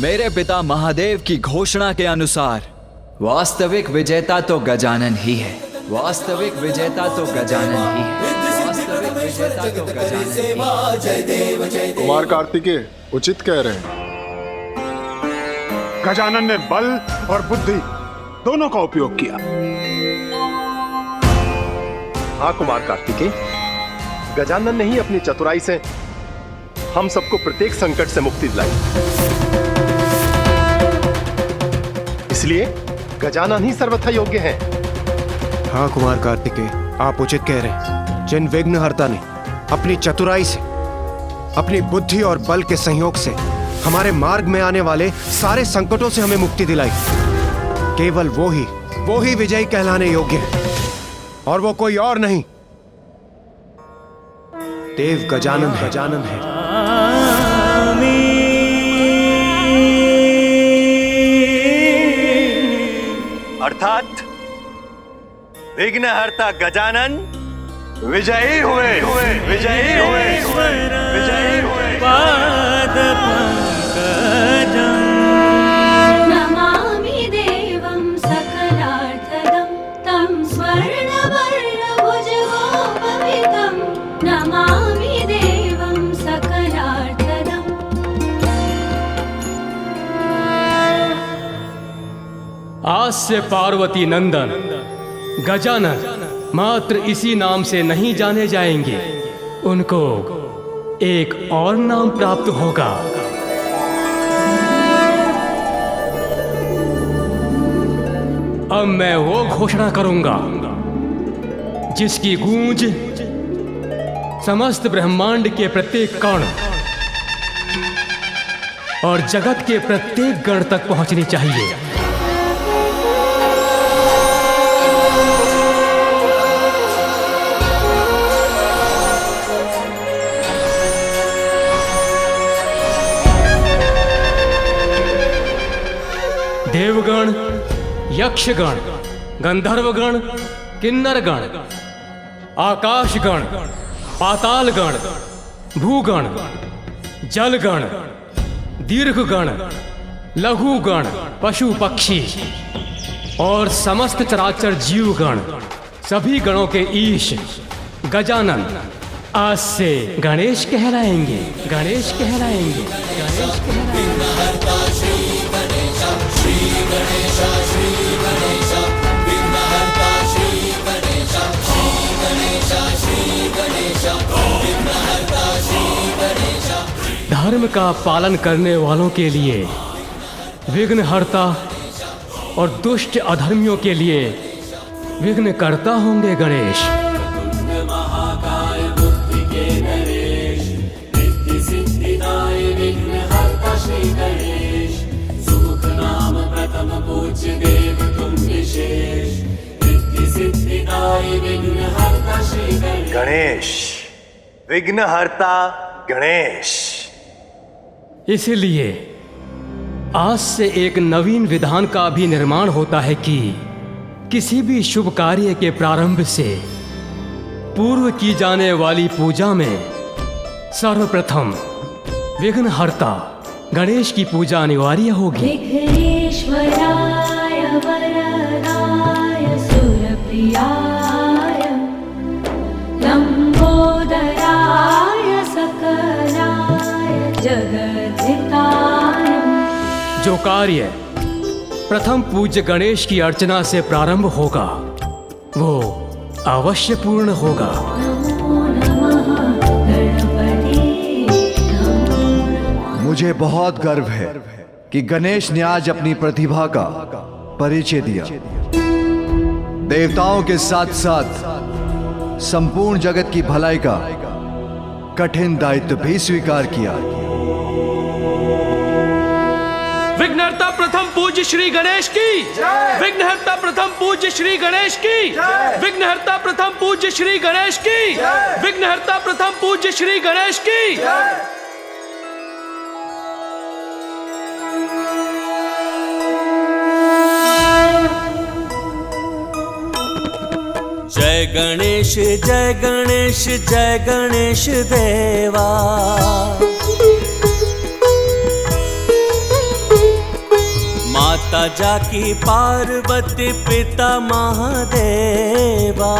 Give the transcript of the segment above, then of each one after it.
मेरे पिता महादेव की घोषणा के अनुसार वास्तविक विजेता तो गजानन ही है। वास्तविक विजेता तो गजानन ही है। वास्तविक विजेता तो गजानन ही है। कुमार कार्तिकेय उचित कह रहे हैं। गजानन ने बल और बुद्धि दोनों का उपयोग किया। हाँ कुमार कार्तिकेय, गजानन ने ही अपनी चतुराई से हम सबको प्रत्येक संकट से मुक्ति दिलाई। इसलिए गजानन ही सर्वथा योग्य हैं। हाँ कुमार कार्तिकेय, आप उचित कह रहे हैं। जिन विघ्नहर्ता ने अपनी चतुराई से, अपनी बुद्धि और बल के संयोग से हमारे मार्ग में आने वाले सारे संकटों से हमें मुक्ति दिलाई, केवल वो ही विजयी कहलाने योग्य है, और वो कोई और नहीं, देव गजानन है। अर्थात विघ्नहर्ता गजानन विजयी हुए। नमामि देवं सकलार्थदं तं स्वर्णवर्णभुजगोपवितं। नमामि देवं सकलार्थदम्। आज से पार्वती नंदन गजानन मात्र इसी नाम से नहीं जाने जाएंगे, उनको एक और नाम प्राप्त होगा। अब मैं वो घोषणा करूंगा जिसकी गूंज समस्त ब्रह्मांड के प्रत्येक कण और जगत के प्रत्येक गण तक पहुंचनी चाहिए। देवगण, यक्षगण, गंधर्वगण, किन्नरगण, आकाशगण, पातालगण, भूगण, जलगण, दीर्घगण, लघुगण, पशु पक्षी और समस्त चराचर जीवगण, सभी गणों के ईश गजानन आज से गणेश कहलाएंगे। धर्म का पालन करने वालों के लिए विघ्नहर्ता और दुष्ट अधर्मियों के लिए विघ्नकर्ता होंगे गणेश। गणेश, विघ्नहर्ता गणेश। इसलिए आज से एक नवीन विधान का भी निर्माण होता है कि किसी भी शुभ कार्य के प्रारंभ से पूर्व की जाने वाली पूजा में सर्वप्रथम विघ्नहर्ता गणेश की पूजा अनिवार्य होगी। विघ्नेश्वराय वरदाय सुरप्रियाय लंबोदराय सकलाय जगद्धिताय। जो कार्य प्रथम पूज्य गणेश की अर्चना से प्रारंभ होगा वो अवश्य पूर्ण होगा। नमो नमः गणपति। मुझे बहुत गर्व है कि गणेश ने आज अपनी प्रतिभा का परिचय दिया। देवताओं के साथ साथ संपूर्ण जगत की भलाई का कठिन दायित्व भी स्वीकार किया। विघ्नहर्ता प्रथम पूज्य श्री गणेश की। विघ्नहर्ता प्रथम पूज्य श्री गणेश की। विघ्नहर्ता प्रथम पूज्य श्री गणेश की। विघ्नहर्ता प्रथम पूज्य श्री गणेश की। जय गणेश जय गणेश जय गणेश देवा। माता जाकी पार्वती पिता महादेवा।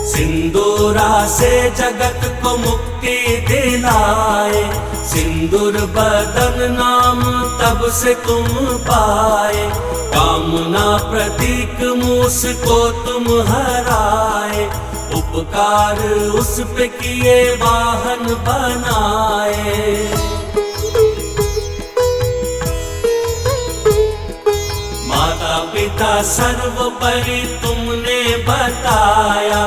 सिंदूरा से जगत को मुक्ति दिलाए, सिंदूर बदन नाम तब से तुम पाए। कामना प्रतीक मूस को तुम हराए, उपकार उस पे किए वाहन बनाए। माता पिता सर्वोपरि तुमने बताया,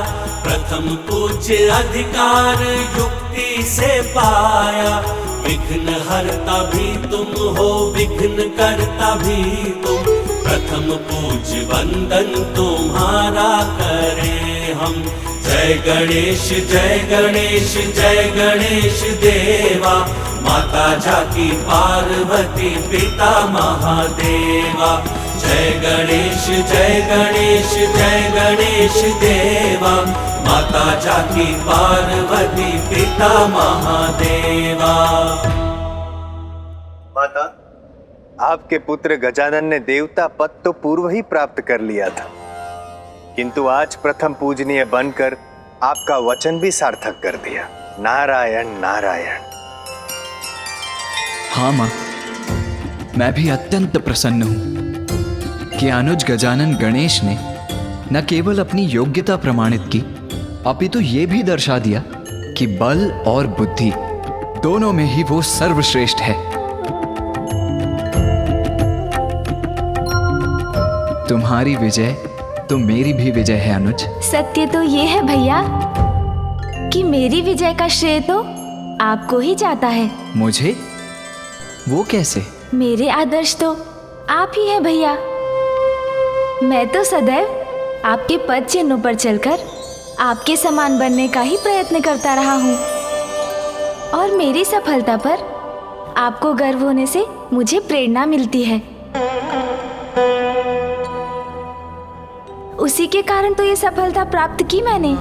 प्रथम पूज्य अधिकार युक्ति से पाया। विघ्न हरता भी तुम हो, विघ्न करता भी तुम, प्रथम पूज्य वंदन तुम्हारा करें हम। जय गणेश जय गणेश जय गणेश देवा, माता जाकी पार्वती पिता महादेवा। जय गणेश जय गणेश जय गणेश देवा, माता जाकी पार्वती पिता महादेवा। माता, आपके पुत्र गजानन ने देवता पद तो पूर्व ही प्राप्त कर लिया था, किंतु आज प्रथम पूजनीय बनकर आपका वचन भी सार्थक कर दिया। नारायण नारायण। हाँ माँ, मैं भी अत्यंत प्रसन्न हूं कि अनुज गजानन गणेश ने न केवल अपनी योग्यता प्रमाणित की, अपितु ये भी दर्शा दिया कि बल और बुद्धि दोनों में ही वो सर्वश्रेष्ठ है। तुम्हारी विजय तो मेरी भी विजय है अनुज। सत्य तो ये है भैया कि मेरी विजय का श्रेय तो आपको ही जाता है। मुझे? वो कैसे? मेरे आदर्श तो आप ही हैं भैया। मैं तो सदैव आपके पद चिन्हों पर चलकर आपके समान बनने का ही प्रयत्न करता रहा हूँ, और मेरी सफलता पर आपको गर्व होने से मुझे प्रेरणा मिलती है। उसी के कारण तो ये सफलता प्राप्त की मैंने।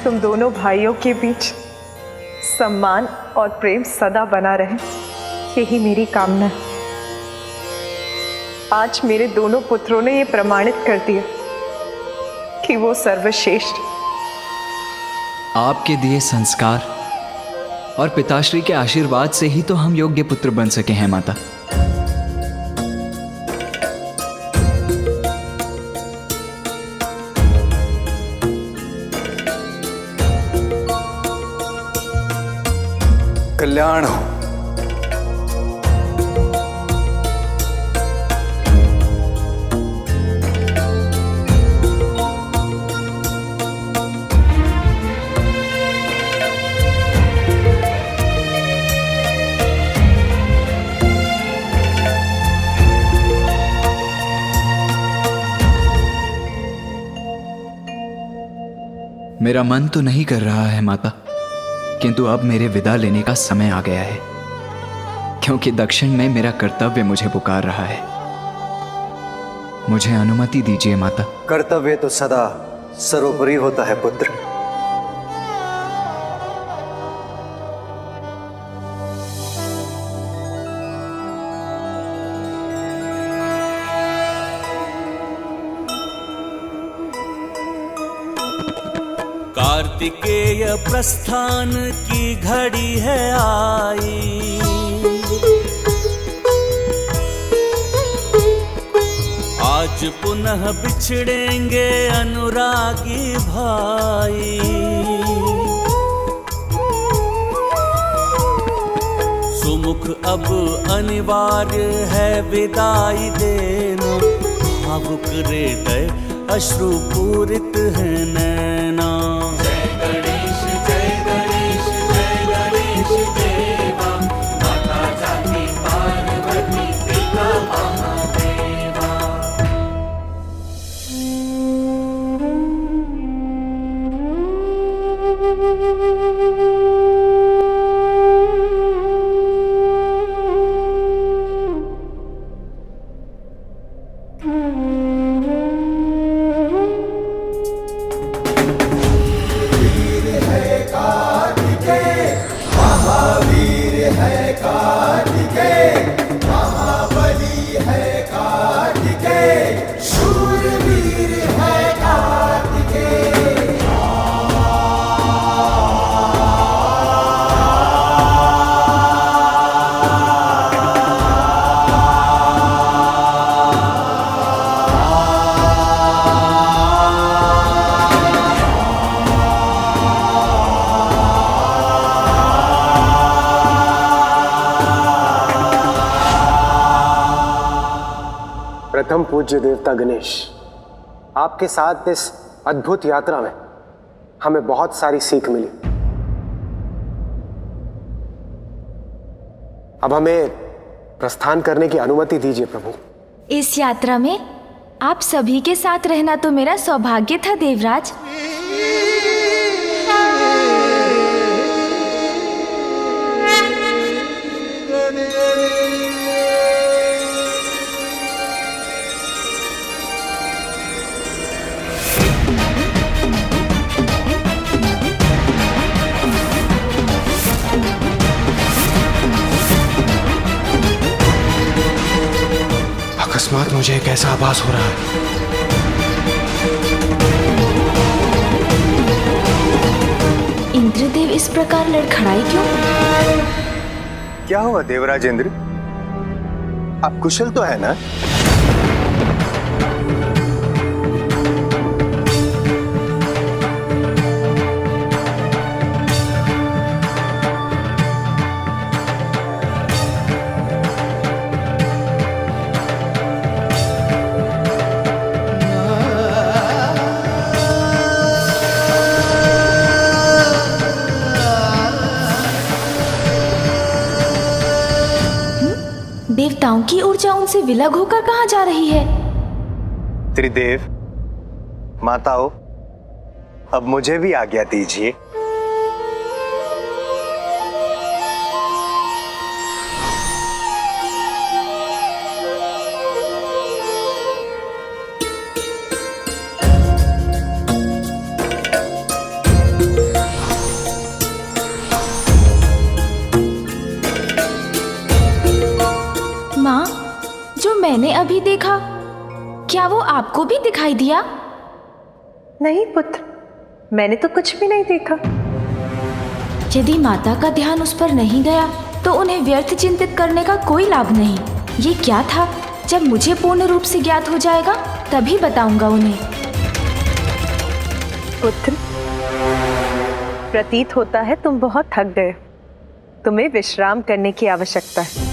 तुम दोनों भाइयों के बीच सम्मान और प्रेम सदा बना रहे, यही मेरी कामना है। आज मेरे दोनों पुत्रों ने ये प्रमाणित कर दिया कि वो सर्वश्रेष्ठ। आपके दिए संस्कार और पिताश्री के आशीर्वाद से ही तो हम योग्य पुत्र बन सके हैं माता। कल्याण हो। मेरा मन तो नहीं कर रहा है माता, किंतु अब मेरे विदा लेने का समय आ गया है, क्योंकि दक्षिण में मेरा कर्तव्य मुझे पुकार रहा है। मुझे अनुमति दीजिए माता। कर्तव्य तो सदा सर्वोपरि होता है पुत्र। कार्तिकेय प्रस्थान की घड़ी है आई, आज पुनः बिछड़ेंगे अनुरागी भाई। सुमुख अब अनिवार्य है विदाई देना, भावुक हृदय अश्रुपूरित है नैना। जय गणेश जय गणेश जय गणेश देवा, माता जाकी पार्वती पिता महादेवा। परम पूज्य देवता गणेश, आपके साथ इस अद्भुत यात्रा में हमें बहुत सारी सीख मिली। अब हमें प्रस्थान करने की अनुमति दीजिए प्रभु। इस यात्रा में आप सभी के साथ रहना तो मेरा सौभाग्य था देवराज। अकस्मात मुझे एक ऐसा आभास हो रहा है। इंद्रदेव इस प्रकार लड़खड़ाए क्यों? क्या हुआ देवराज इंद्र? आप कुशल तो है ना? देवताओं की ऊर्जा उनसे विलग होकर कहाँ जा रही है? त्रिदेव, माताओं, अब मुझे भी आज्ञा दीजिए। मैंने अभी देखा, क्या वो आपको भी दिखाई दिया? नहीं पुत्र, मैंने तो कुछ भी नहीं देखा। यदि माता का ध्यान उस पर नहीं गया तो उन्हें व्यर्थ चिंतित करने का कोई लाभ नहीं। ये क्या था? जब मुझे पूर्ण रूप से ज्ञात हो जाएगा तभी बताऊंगा उन्हें। पुत्र, प्रतीत होता है तुम बहुत थक गए। तुम्हें विश्राम करने की आवश्यकता है।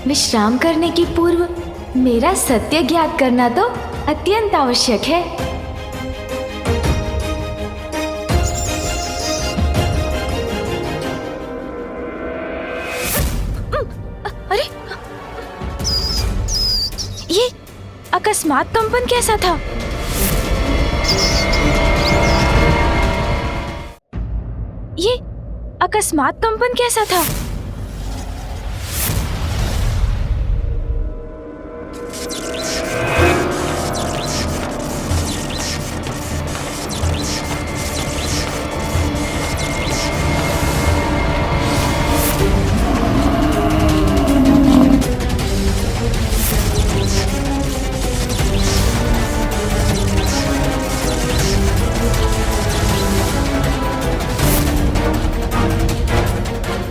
विश्राम करने की पूर्व मेरा सत्य ज्ञात करना तो अत्यंत आवश्यक है। अरे, ये अकस्मात कंपन कैसा था? ये अकस्मात कंपन कैसा था?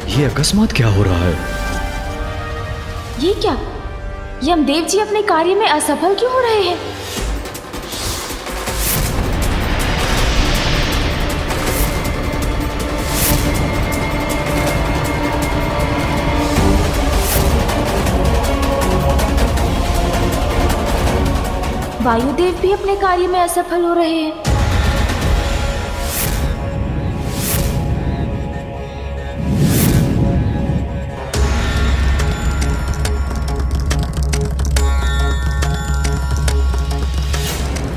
ये अकस्मात क्या हो रहा है? ये क्या? यमदेव जी अपने कार्य में असफल क्यों हो रहे हैं? वायुदेव भी अपने कार्य में असफल हो रहे हैं।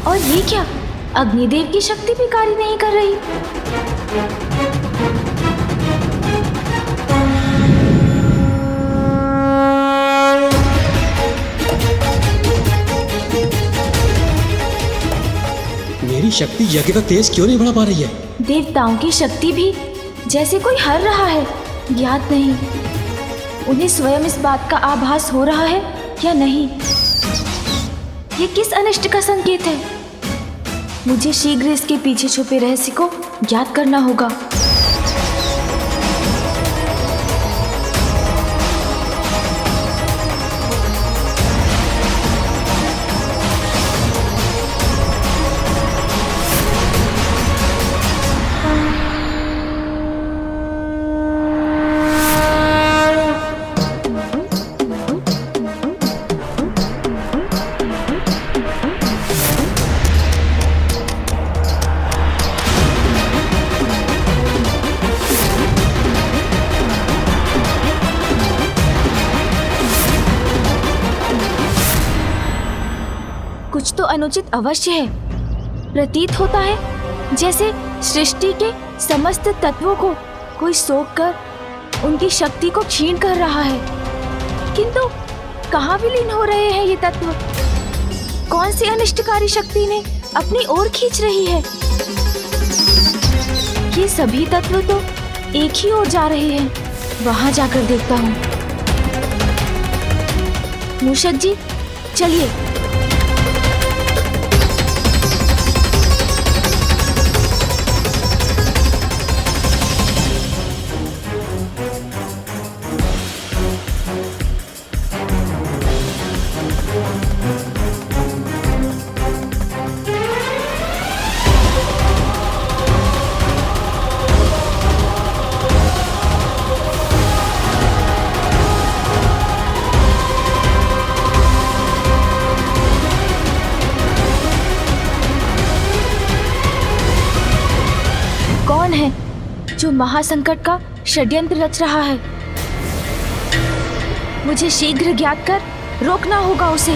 और ये क्या? अग्निदेव की शक्ति भी कार्य नहीं कर रही। मेरी शक्ति यज्ञ का तेज क्यों नहीं बढ़ा पा रही है? देवताओं की शक्ति भी जैसे कोई हर रहा है, ज्ञात नहीं। उन्हें स्वयं इस बात का आभास हो रहा है या नहीं? ये किस अनिष्ट का संकेत है? मुझे शीघ्र इसके पीछे छुपे रहस्य को ज्ञात करना होगा। कुछ तो अनुचित अवश्य है। प्रतीत होता है जैसे सृष्टि के समस्त तत्वों को कोई सोख कर उनकी शक्ति को क्षीण कर रहा है। किंतु कहाँ विलीन हो रहे हैं ये तत्व? कौन सी अनिष्टकारी शक्ति ने अपनी ओर खींच रही है? ये सभी तत्व तो एक ही ओर जा रहे हैं। वहां जाकर देखता हूँ। मूषक जी, चलिए। कौन है जो महासंकट का षड्यंत्र रच रहा है? मुझे शीघ्र ज्ञात कर रोकना होगा उसे।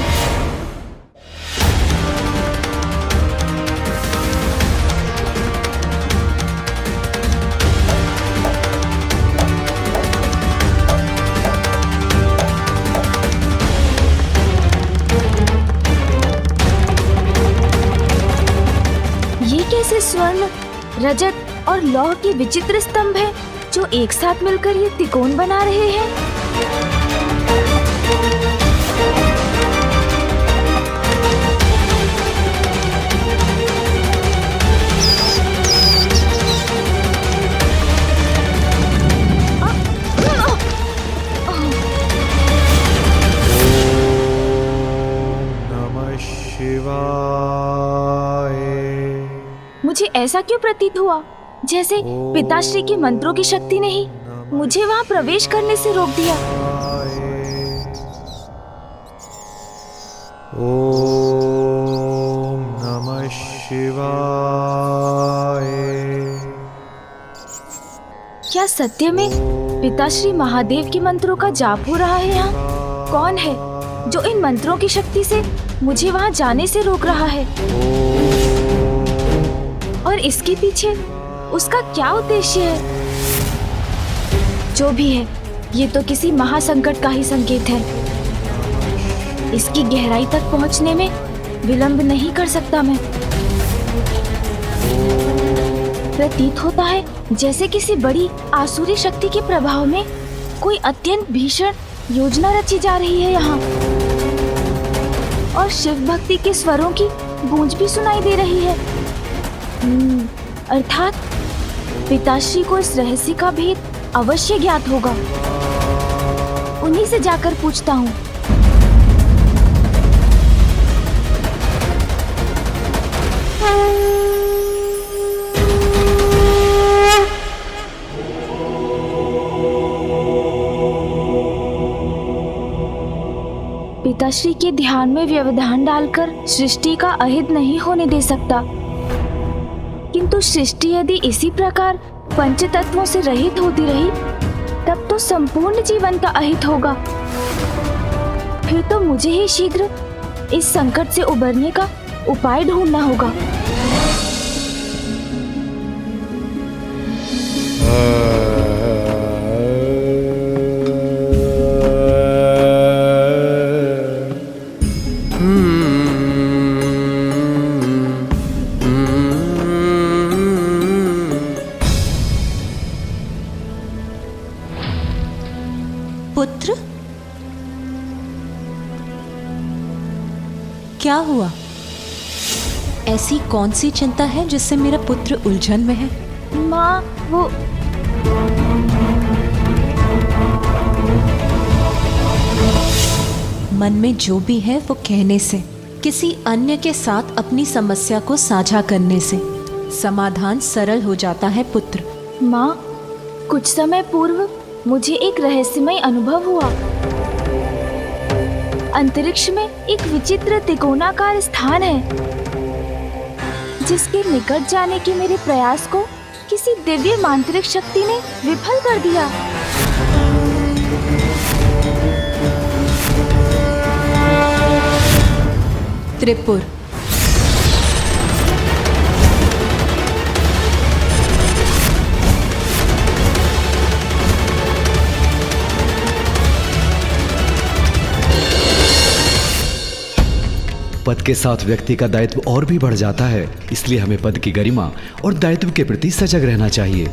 ये कैसे स्वर्ण, रजत और लौह के विचित्र स्तंभ हैं जो एक साथ मिलकर ये त्रिकोण बना रहे हैं? नमः शिवाय। मुझे ऐसा क्यों प्रतीत हुआ जैसे पिताश्री के मंत्रों की शक्ति ने ही मुझे वहां प्रवेश करने से रोक दिया? ओम नमः शिवाय। क्या सत्य में पिताश्री महादेव के मंत्रों का जाप हो रहा है यहाँ? कौन है जो इन मंत्रों की शक्ति से मुझे वहां जाने से रोक रहा है? और इसके पीछे उसका क्या उद्देश्य है? जो भी है, ये तो किसी महासंकट का ही संकेत है। इसकी गहराई तक पहुंचने में विलंब नहीं कर सकता मैं। प्रतीत होता है जैसे किसी बड़ी आसुरी शक्ति के प्रभाव में कोई अत्यंत भीषण योजना रची जा रही है यहाँ। और शिव भक्ति के स्वरों की गूंज भी सुनाई दे रही है। अर्थात पिताश्री को इस रहस्य का भेद अवश्य ज्ञात होगा। उन्हीं से जाकर पूछता हूँ। पिताश्री के ध्यान में व्यवधान डालकर सृष्टि का अहित नहीं होने दे सकता। किंतु सृष्टि यदि इसी प्रकार पंच तत्वों से रहित होती रही, तब तो संपूर्ण जीवन का अहित होगा। फिर तो मुझे ही शीघ्र इस संकट से उबरने का उपाय ढूंढना होगा। पुत्र, क्या हुआ? ऐसी कौन सी चिंता है जिससे मेरा पुत्र उलझन में है? माँ, वो मन में जो भी है वो कहने से, किसी अन्य के साथ अपनी समस्या को साझा करने से समाधान सरल हो जाता है पुत्र। माँ, कुछ समय पूर्व मुझे एक रहस्यमय अनुभव हुआ। अंतरिक्ष में एक विचित्र त्रिकोणाकार स्थान है, जिसके निकट जाने के मेरे प्रयास को किसी दिव्य मांत्रिक शक्ति ने विफल कर दिया। त्रिपुर, पद के साथ व्यक्ति का दायित्व और भी बढ़ जाता है। इसलिए हमें पद की गरिमा और दायित्व के प्रति सजग रहना चाहिए।